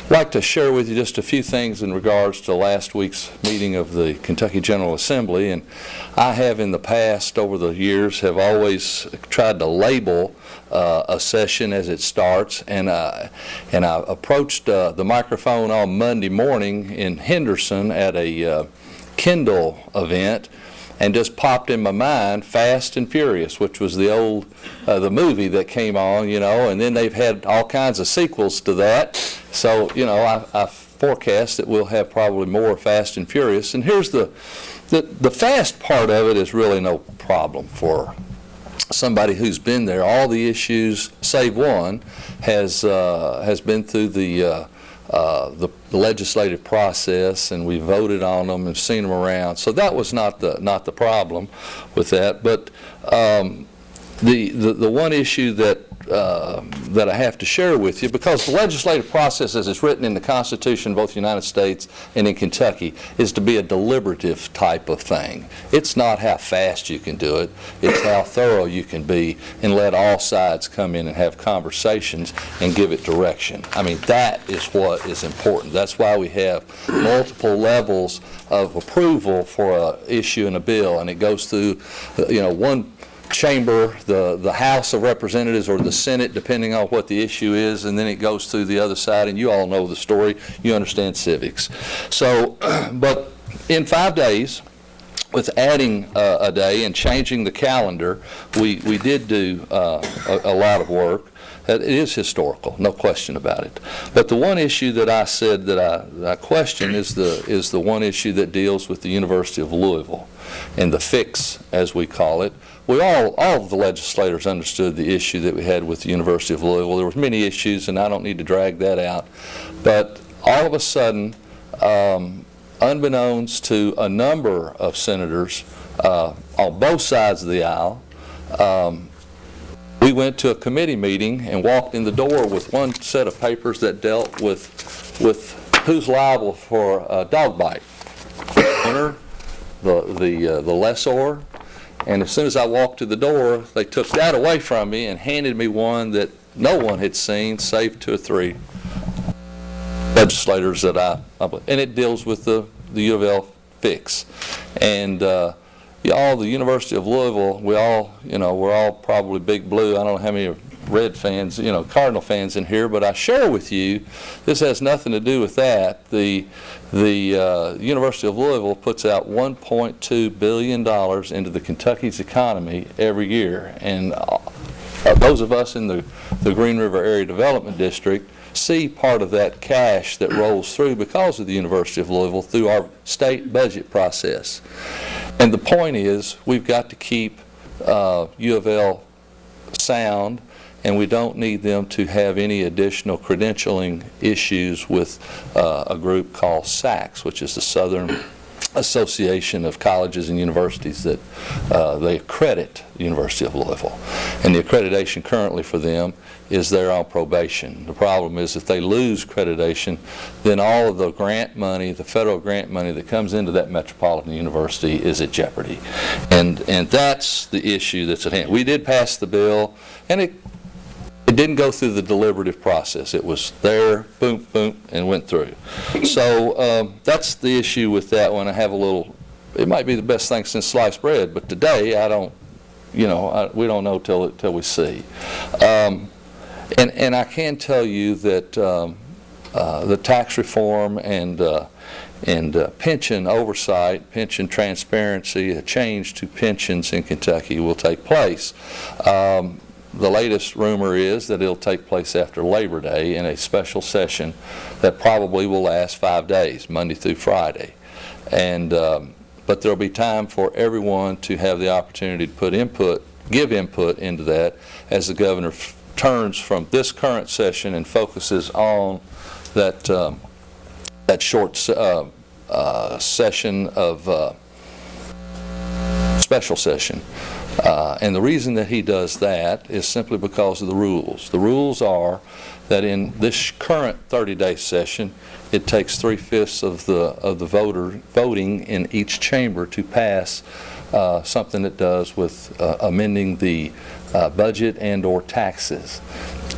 I'd like to share with you just a few things in regards to last week's meeting of the Kentucky General Assembly. And I have in the past, over the years, have always tried to label a session as it starts. And I approached the microphone on Monday morning in Henderson at a Kindle event, and just popped in my mind Fast and Furious, which was the old the movie that came on, and then they've had all kinds of sequels to that. So, I forecast that we'll have probably more Fast and Furious. And here's the fast part of it is really no problem for somebody who's been there. All the issues, save one, has been through the legislative process, and we voted on them and seen them around. So that was not the problem with that. But the one issue that I have to share with you, because the legislative process as it's written in the Constitution of both the United States and in Kentucky is to be a deliberative type of thing. It's not how fast you can do it, it's how thorough you can be and let all sides come in and have conversations and give it direction. I mean, that is what is important. That's why we have multiple levels of approval for an issue in a bill, and it goes through one chamber, the House of Representatives or the Senate, depending on what the issue is, and then it goes through the other side, and you all know the story. You understand civics. So, but in 5 days, with adding a day and changing the calendar, we did do a lot of work. It is historical, no question about it. But the one issue that I said that I question is the one issue that deals with the University of Louisville and the fix, as we call it. All of the legislators understood the issue that we had with the University of Louisville. There were many issues, and I don't need to drag that out. But all of a sudden, unbeknownst to a number of senators on both sides of the aisle, we went to a committee meeting and walked in the door with one set of papers that dealt with who's liable for a dog bite. The owner, the lessor. And as soon as I walked to the door, they took that away from me and handed me one that no one had seen, save 2 or 3 legislators that and it deals with the U of L fix. And the University of Louisville, we're all probably big blue. I don't know how many Red fans, Cardinal fans in here, but I share with you, this has nothing to do with that. The University of Louisville puts out $1.2 billion into the Kentucky's economy every year, and those of us in the Green River Area Development District see part of that cash that rolls through because of the University of Louisville through our state budget process. And the point is, we've got to keep U of L sound, and we don't need them to have any additional credentialing issues with a group called SACS, which is the Southern Association of Colleges and Universities that they accredit the University of Louisville. And the accreditation currently for them is they're on probation. The problem is if they lose accreditation, then all of the grant money, the federal grant money that comes into that metropolitan university is at jeopardy. And that's the issue that's at hand. We did pass the bill, and it didn't go through the deliberative process. It was there, boom, boom, and went through. So that's the issue with that one. I have a little, it might be the best thing since sliced bread, but today I don't, we don't know till we see. And I can tell you that the tax reform and pension oversight, pension transparency, a change to pensions in Kentucky will take place. The latest rumor is that it'll take place after Labor Day in a special session that probably will last 5 days, Monday through Friday. And but there'll be time for everyone to have the opportunity to give input into that as the governor turns from this current session and focuses on that short session of special session. And the reason that he does that is simply because of the rules. The rules are that in this current 30-day session, it takes 3/5 of the voting in each chamber to pass something that does with amending the budget and/or taxes.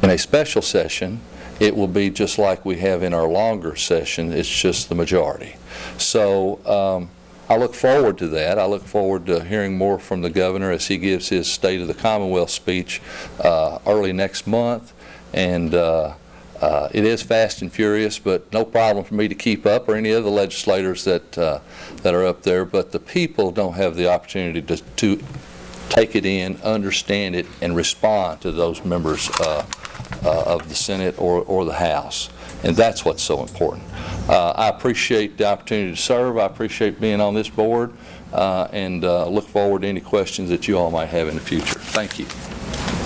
In a special session, it will be just like we have in our longer session. It's just the majority. So I look forward to that. I look forward to hearing more from the governor as he gives his State of the Commonwealth speech early next month. And it is fast and furious, but no problem for me to keep up, or any other legislators that are up there. But the people don't have the opportunity to take it in, understand it, and respond to those members of the Senate or the House. And that's what's so important. I appreciate the opportunity to serve. I appreciate being on this board, and look forward to any questions that you all might have in the future. Thank you.